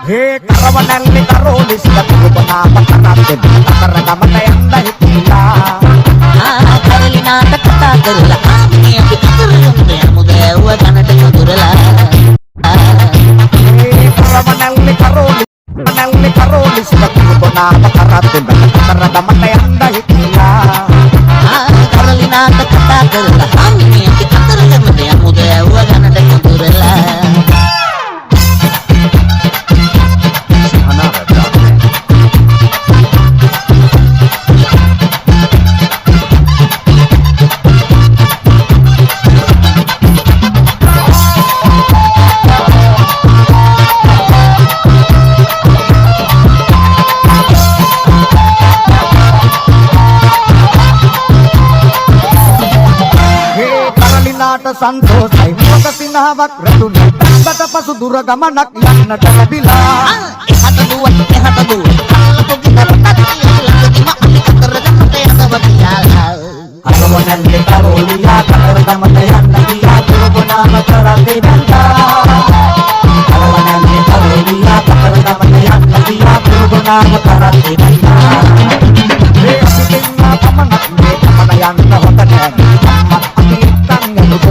He karavanalli karolista kurubana pakaratte karagama yanda hitilla karalina takata karula amniya kiturunde mudewa kanata kudurala he karavanalli karolista kurubana pakaratte karagama yanda hitilla karalina takata karula amniya kiturunde mudewa kanata kudurala संतोषයි මොක සිනහවක් රතුනේ බට පසු දුර ගමනක් යන්නට ලැබිලා එහත දුව අල්ලපොකි කරපත් ළඟදිම අපි කරගමට යනවතියා අරවනල්ලේ කරෝලියා කරගමට යන්න ගියා දුරගුණාම කරන්නේ බන්දා අරවනල්ලේ කරෝලියා කරගමට යන්න ගියා දුරගුණාම කරන්නේ බන්දා මේ අපිටින්නා පමණක් මේ පමණ යන්න හොඳ නෑ අම්මා අපි තංගනුද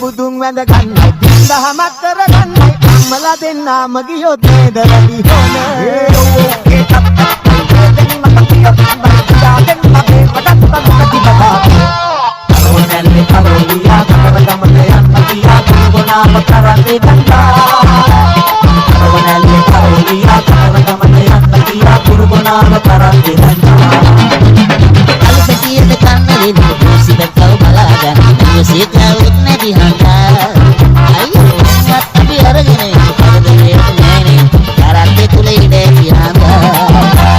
බුදුන් වැඳ ගන්නයි දින්දහමත් කර ගන්නයි අම්මලා දෙන්නාම ගියොත් නේද වැඩි හොන ඒ තත්ත්වයෙන් මට කියොත් බයිලා දෙන්න මේ මටත් තමයි බබා අරවනල්ලේ කරෝලියා කරගමට යන්න ගියා දුරගුණාම කරන්නේ බන්දා අරවනල්ලේ කරෝලියා කරගමට යන්න ගියා දුරගුණාම කරන්නේ බන්දා අලුතෙන් කන්නේ දුසිත කව බලාගෙන දුසිත නැති හංගා අයියෝ අපි අරගෙන කරදරේ නෑනේ කරන්නේ තුලේ ඉඳේ කියනවා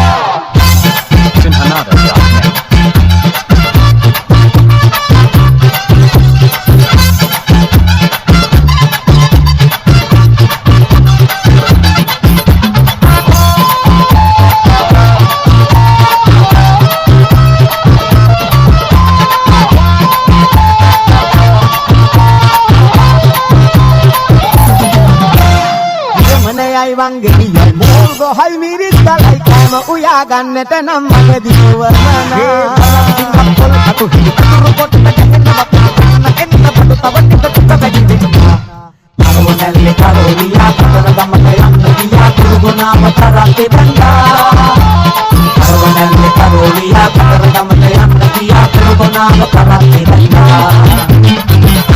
වංගෙනියයි මෝල් ගොහයි මිරිස් ගලයි කෑම උයා ගන්නට නම් මගේ දිවවමනා අපොල අතු හිතුරු කොට නැගෙනවක් එන්න පොඩු තව ටික වැඩි වෙනවා අරවනල්ලේ කරෝලියා කරගමට යන්න ගියා දුරගුණාම කරන්නේ බන්දා අරවනල්ලේ කරෝලියා කරගමට යන්න ගියා දුරගුණාම කරන්නේ බන්දා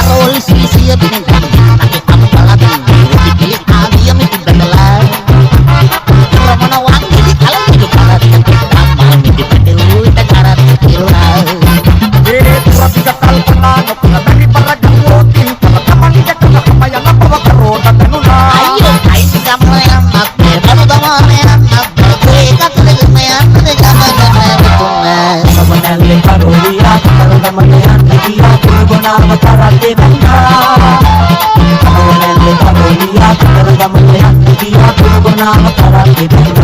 අරෝල් සීසිය බින් අපි අපලදන් ඉති ආදියම Karate